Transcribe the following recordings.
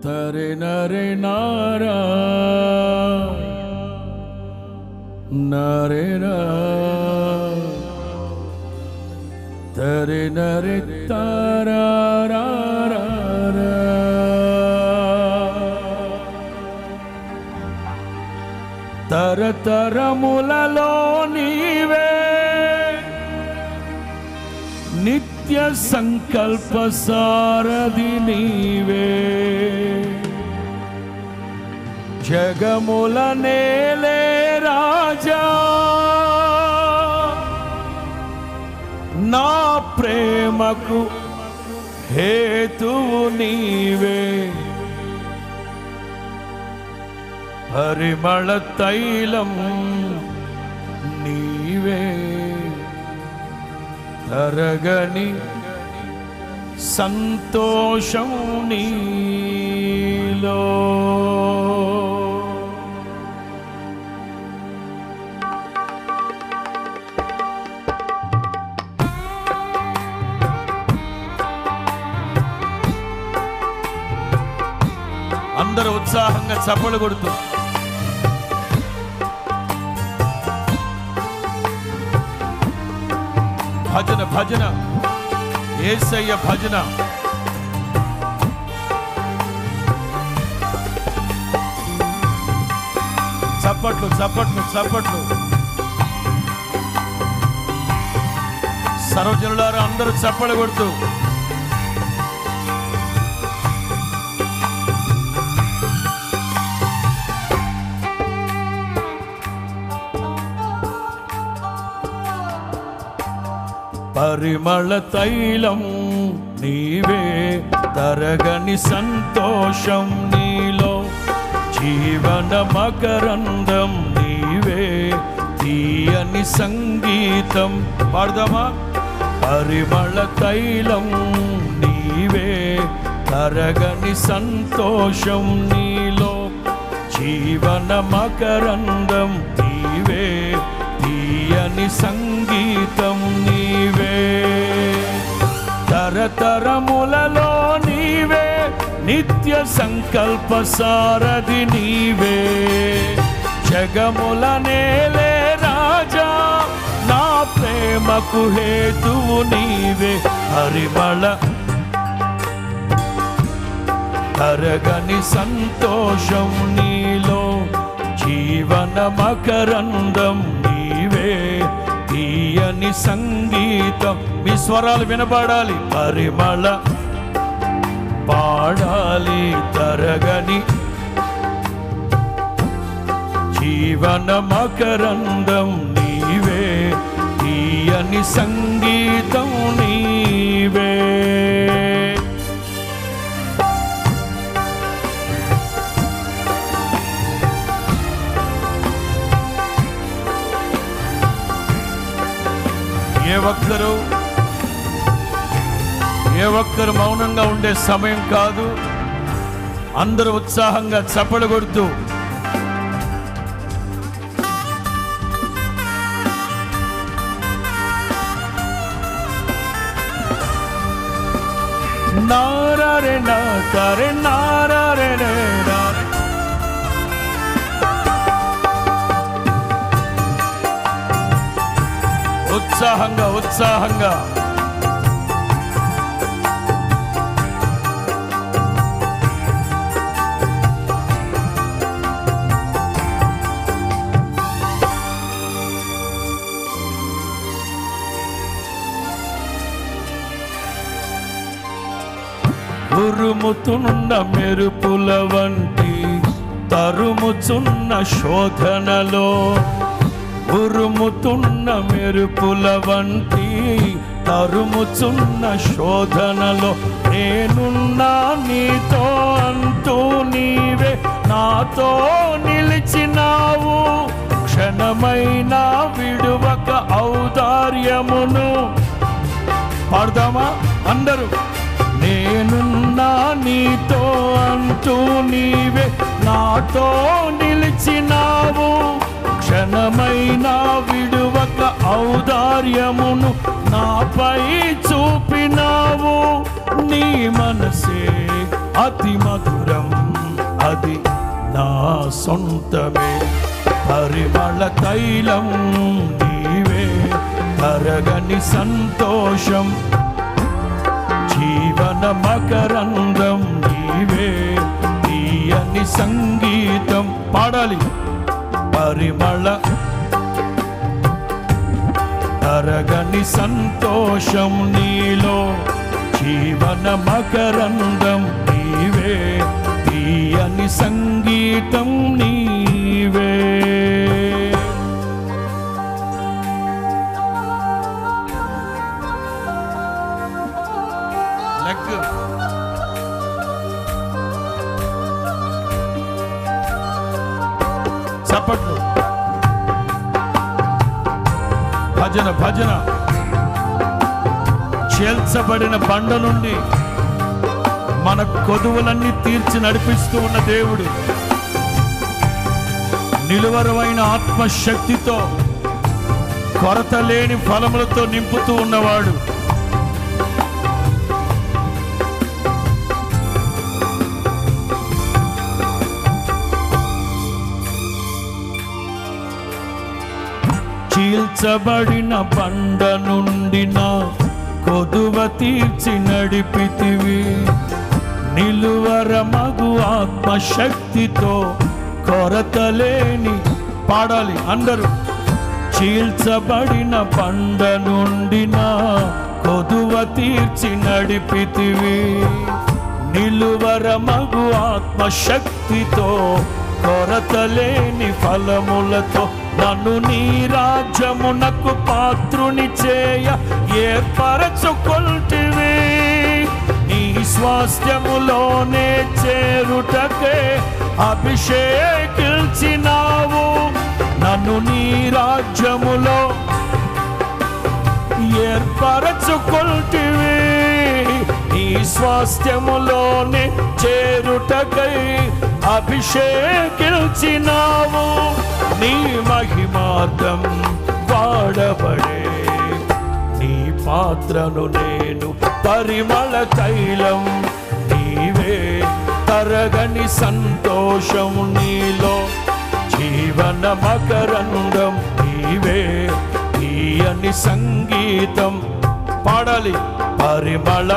తరే నరే నారా నరే రా తరే నరే తారా రా రా రా. తరతరములలో నీవే నిత్య సంకల్ప సారథి నీవే జగముల నేలే రాజా నా ప్రేమకు హేతువు నీవే పరిమళ తైలం నీవే తరగని సంతోషం నీలో అందరూ ఉత్సాహంగా చప్పలు కొడుతూ భజన భజన యేసయ్య భజన. చప్పట్లు చప్పట్లు చప్పట్లు. సర్వజనులారా అందరూ చప్పలు కొడుతూ పరిమళ తైలం నీవే తరగని సంతోషం నీలో జీవన మకరందం నీవే తీయని సంగీతం. పాడదామా? పరిమళ తైలం నీవే తరగని సంతోషం నీలో జీవన మకరందం నీవే తీయని సంగీతం నీవే తరతరములలో నీవే నిత్య సంకల్ప సారథి నీవే జగముల నేలే రాజా నా ప్రేమకు హేతువు నీవే పరిమళ తరగని సంతోషం నీలో జీవన మకరందం నీవే తీయని సంగీతం. మీ స్వరాలు వినపడాలి. పరిమళ పాడాలి తరగని జీవన మకరందం నీవే తీయని సంగీతం నీవే. ఏ ఒక్కరు మౌనంగా ఉండే సమయం కాదు. అందరూ ఉత్సాహంగా చప్పలు కొడుతూ నారే నా తరే నారే ఉత్సాహంగా ఉత్సాహంగా ఉరుముతున్న మెరుపుల వంటి తరుముచున్న శోధనలో ఉరుముతున్న మెరుపుల వంటి తరుముచున్న శోధనలో నేనున్నా నీతో అంటూ నీవే నాతో నిలిచినావు క్షణమైనా విడువక ఔదార్యమును. పాడదామా అందరూ? నేనున్నా నీతో అంటూ నీవే నాతో నిలిచినావు క్షణమైనా విడువక ఔదార్యమును నాపై చూపినావు. నీ మనసే అతి మధురం, అది నా సొంతమే. పరిమళ తైలం నీవే, తరగని సంతోషం, జీవన మకరందం నీవే, తీయని సంగీతం. పాడాలి. పరిమళ తరగని సంతోషం నీలో, జీవన మకరందం నీవే, తీయని సంగీతం నీవే. చప్పట్లు. భజన భజన. చేల్చబడిన బండ నుండి మన కొదువులన్నీ తీర్చి నడిపిస్తూ ఉన్న దేవుడు, నిలువరమైన ఆత్మశక్తితో కొరత లేని ఫలములతో నింపుతూ ఉన్నవాడు. చీల్చబడిన బండ నుండి నా కొదువ తీర్చి నడిపితివి, నిలువర మగు ఆత్మశక్తితో కొరత లేని. పాడాలి అందరూ. చీల్చబడిన బండ నుండి నా కొదువ తీర్చి నడిపితివి, నిలువర మగు ఆత్మశక్తితో కొరత లేని ఫలములతో నన్ను నీ రాజ్యమునకు పాత్రుని చేయ ఏర్పరచుకొల్టివి. నీ స్వాస్థ్యములోనే చేరుటకే అభిషేకించినావు. నన్ను నీ రాజ్యములో ఏర్పరచుకొల్టివి. నీ స్వాస్థ్యములోనే చేరుటకై అభిషేకించినావు. నీ మహిమార్థం వాడబడే నీ పాత్రను నేను. పరిమళ తైలం నీవే, తరగని సంతోషం నీలో, జీవన మకరందం నీవే, తీయని సంగీతం. పాడాలి. పరిమళ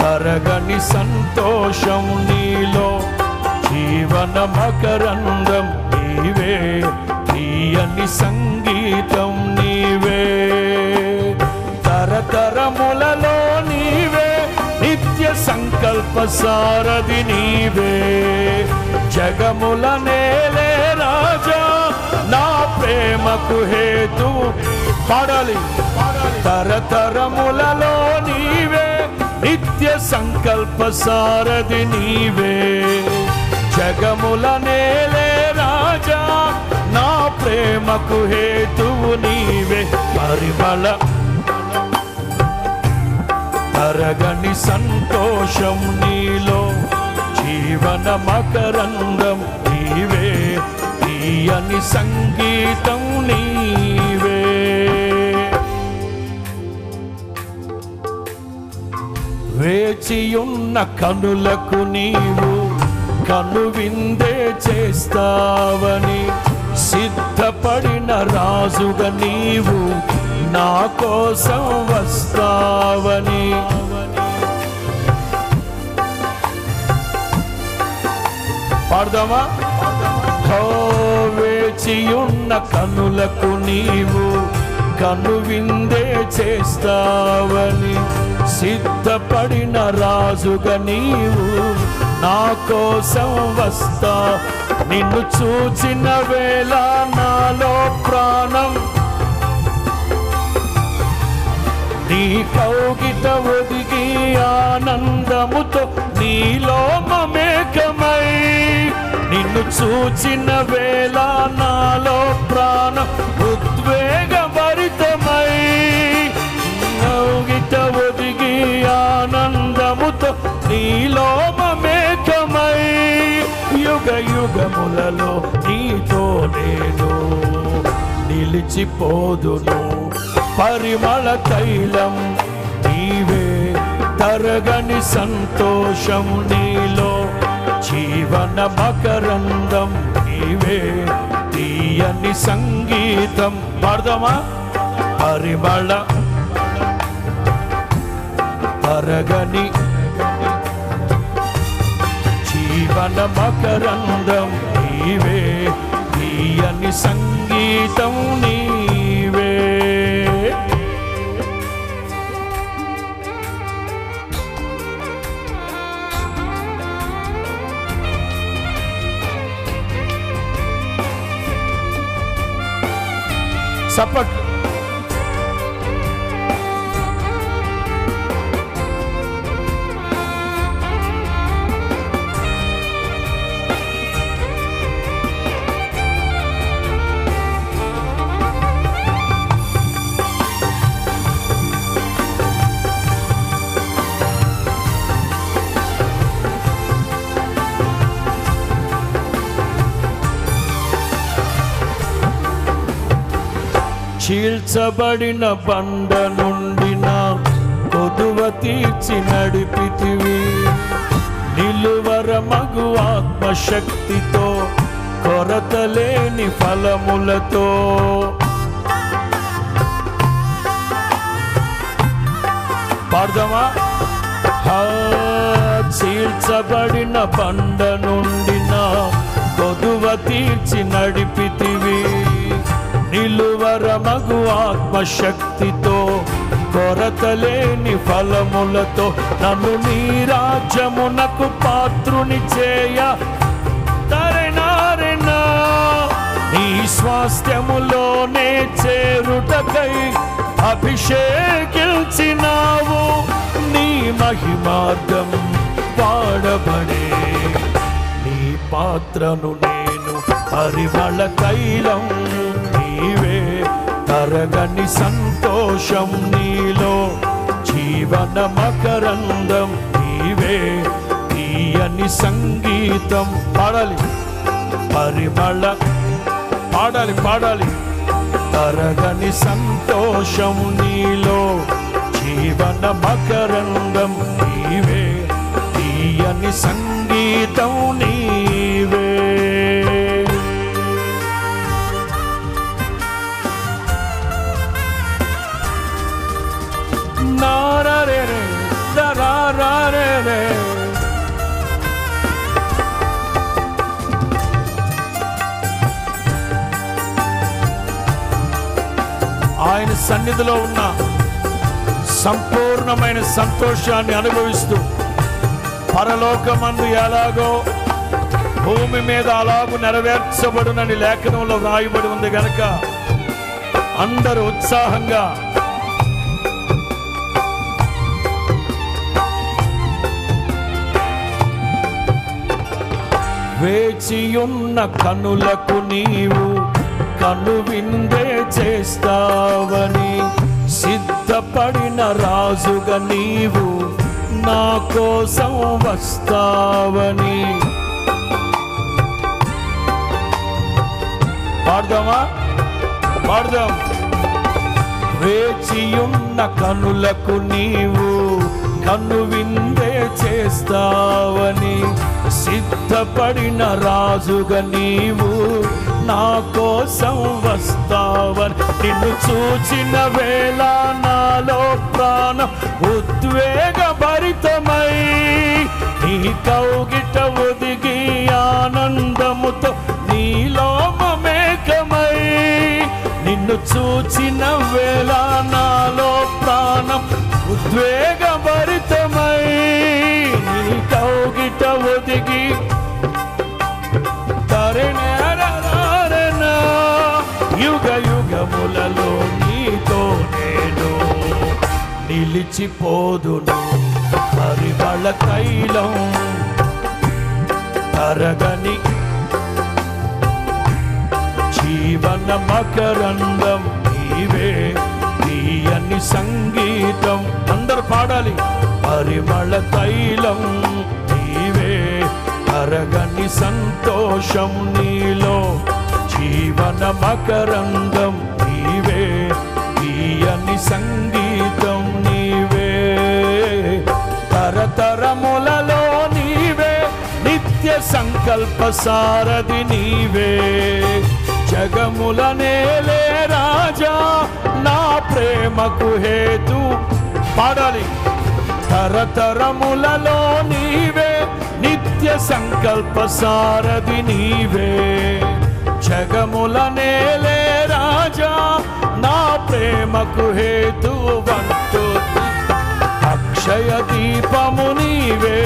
తరగని సంతోషం నీలో, జీవన మకరందం నీవే, తీయని సంగీతం నీవే. తరతరములలో నీవే, నిత్య సంకల్ప సారథి నీవే, జగముల నేలే రాజా, నా ప్రేమకు హేతు. పాడాలి. తరతరములలో నీవే, నిత్య సంకల్ప సారథి నీవే, జగముల నేలే రాజా, నా ప్రేమకు హేతువు నీవే. పరిమళ తరగని సంతోషం నీలో, జీవన మకరందం నీవే, తీయని సంగీతం నీవే. వేచియున్న కనులకు నీవు కనువిందే చేస్తావని, సిద్ధపడిన రాజుగా నీవు నా కోసం వస్తావని. పాడదామా? వేచియున్న కనులకు నీవు కనువిందే చేస్తావని, సిద్ధపడిన రాజుగా నీవు నా కోసం వస్తా. నిన్ను చూచిన వేళ నాలో ప్రాణం నీ కౌగిట ఒదిగి ఆనందముతో నీలో మమేకమై. నిన్ను చూచిన వేళ నాలో ప్రాణం ఉద్వేగభరితమై, కౌగిట ఒదిగి ఆనందముతో నీలో మమేకమై. యుగ యుగములలో నీతో నేను నిలిచిపోదును. పరిమళ తైలం నీవే, తరగని సంతోషం నీలో, జీవన మకరందం నీవే, తీయని సంగీతం. పాడదామా? పరిమళ తరగని జీవన మకరందం నీవే, తీయని సంగీతం నీవే. సపట్ చీల్చబడిన బండ నుండి నా కొదువ తీర్చి నడిపితివి, నిలువర మగు ఆత్మశక్తితో, కొరతలేని ఫలములతో. పాడదామా? చీల్చబడిన బండ నుండి నా కొదువ తీర్చి నడిపితివి, నిలువర మగు ఆత్మశక్తితో, కొరతలేని ఫలములతో. నన్ను నీ రాజ్యమునకు పాత్రుని చేయ తరెనారెనా, నీ స్వాస్థ్యములోనే చేరుటకై అభిషేకించినావు. నీ మహిమార్థం వాడబడే నీ పాత్రను నేను, పరిమళ తైలం నీవే, తరగని సంతోషం నీలో, జీవన మకరందం నీవే, తీయని సంగీతం. పాడాలి పరిమళ, పాడాలి పాడాలి. తరగని సంతోషం నీలో, జీవన మకరందం నీవే, తీయని సంగీతం నీవే. నారరే దరారే, ఆయన సన్నిధిలో ఉన్న సంపూర్ణమైన సంతోషాన్ని అనుభవిస్తూ, పరలోకమందు ఎలాగో భూమి మీద అలాగూ నెరవేర్చబడునని లేఖనంలో వ్రాయబడి ఉంది గనక అందరూ ఉత్సాహంగా వేచియున్న కనులకు నీవు కనువిందే చేస్తావని, సిద్ధపడిన రాజుగా నీవు నా కోసం వస్తావని. పాడదామా? పాడదాం. వేచియున్న కనులకు నీవు కనువిందే చేస్తావని, సిద్ధపడిన రాజుగా నీవు నా కోసం వస్తావని. నిన్ను చూచిన వేళ నాలో ప్రాణం ఉద్వేగభరితమై, నీ కౌగిట ఒదిగి ఆనందముతో నీలో మమేకమై. నిన్ను చూచిన వేళ నాలో ప్రాణం ఉద్వేగభరితమై, నీ కౌగిట ఒదిగి తరణనా, యుగ యుగములలో నీతో నేను నిలిచిపోదును. పరిమళ తైలం తరగని జీవన మకరందం నీవే, తీయని సంగీతం. అందరు పాడాలి. పరిమళ తైలం నీవే, తరగని సంతోషం నీలో, జీవన మకరందం నీవే, తీయని సంగీతం నీవే. తరతరములలో నీవే, నిత్య సంకల్ప సారథి నీవే. జగముల నేలే రాజా, నా ప్రేమకు హేతు. పాడాలి. తరతరములలో నీవే, నిత్య సంకల్ప సారథి నీవే. జగముల నేలే రాజా, నా ప్రేమకు హేతువంతు. అక్షయ దీపము నీవే,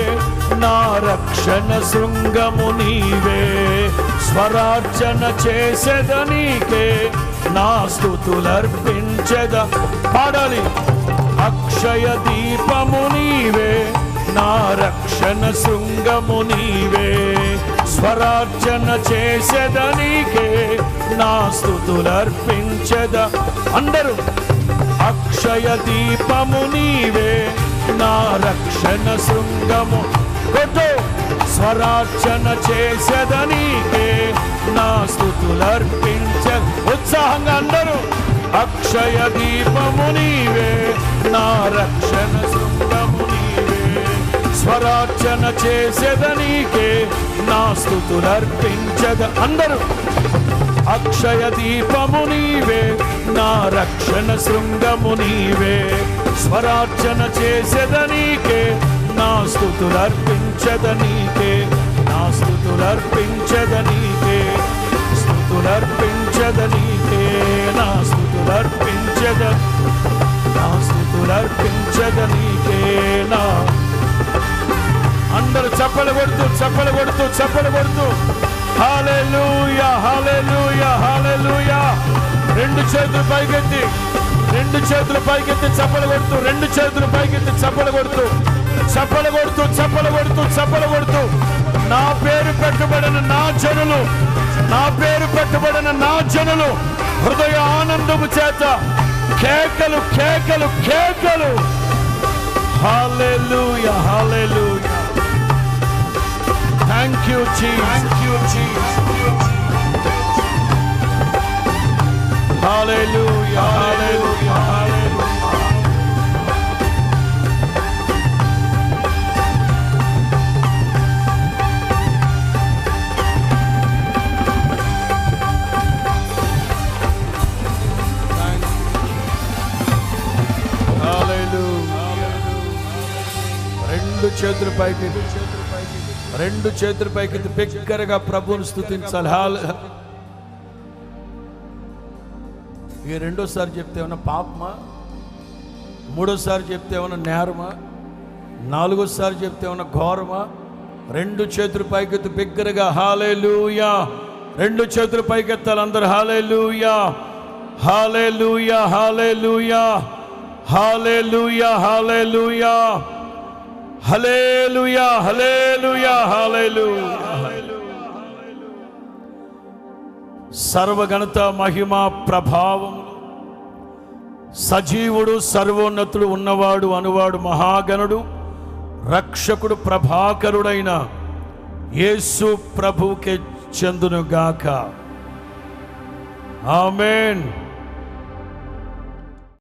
నా రక్షణ శృంగము నీవే. స్వరార్చన చేసేద నీకే, నా స్తుతులర్పించెద. పాడాలి. అక్షయ దీపము నీవే, నా రక్షణ శృంగము నీవే. స్వరార్చన చేసేద నీకే, నా స్తుతులర్పించెద. అందరూ. అక్షయ దీపము నీవే, నా రక్షణ శృంగము. కొట్టు. స్వరార్చన చేసేద నీకే, నా స్తుతులర్పించ. ఉత్సాహంగా అందరూ. అక్షయ దీపము నీవే, నా రక్షణ శృంగము నీవే. స్వరార్చన చేసేద నీకే, నా స్తుతులర్పించద. అందరూ. అక్షయ దీపము నీవే, నా రక్షణ శృంగము నీవే. స్వరార్చన చేసేద నీకే, నా స్తుతులర్పించద నీకే. నా స్తుతులర్పించద నీకే, స్తుతులర్పించద నీకే. నా స్తుతులర్పించద, నా స్తుతులర్పించద నీకే. నా అందరూ చప్పలు కొడుతూ, చప్పలు కొడుతూ, చప్పలు కొడుతూ. హల్లెలూయా, హల్లెలూయా, హల్లెలూయా. రెండు చేతులు పైకెత్తి, రెండు చేతులు పైకెత్తి చప్పలు కొడుతూ, రెండు చేతులు పైకెత్తి చప్పలు కొడుతూ, చప్పలు కొడుతూ, చప్పలు కొడుతూ, చప్పలు కొడుతూ. నా పేరు పెట్టబడిన నా జనులు, నా పేరు పెట్టబడిన నా జనులు హృదయ ఆనందము చేత కేకలు, కేకలు, కేకలు. హల్లెలూయా, హల్లెలూయా. Thank you, Jesus. Thank you, Jesus. Hallelujah, hallelujah, hallelujah. రెండు చేతులు పైకి, రెండు చేతుల పైకి బిగ్గరగా ప్రభువుని స్తుతించాలి. ఇక రెండోసారి చెప్తే ఏమన్నా పాపమా, మూడోసారి చెప్తే ఏమన్నా నేరమా, నాలుగోసారి చెప్తే ఏమన్నా ఘోరమా? రెండు చేతుల పైకెత్తి బిగ్గరగా హల్లెలూయా. రెండు చేతుల పైకెత్తాలి అందరూ. హల్లెలూయా, హల్లెలూయా, హల్లెలూయా, హల్లెలూయా, హల్లెలూయా, హల్లెలూయా, హల్లెలూయా, హల్లెలూయా. సర్వగణత మహిమ ప్రభావములు సజీవుడు, సర్వోన్నతుడు, ఉన్నవాడు, అనువాడు, మహాగణుడు, రక్షకుడు, ప్రభాకరుడైన యేసు ప్రభువుకే చెందునుగాక. ఆమేన్.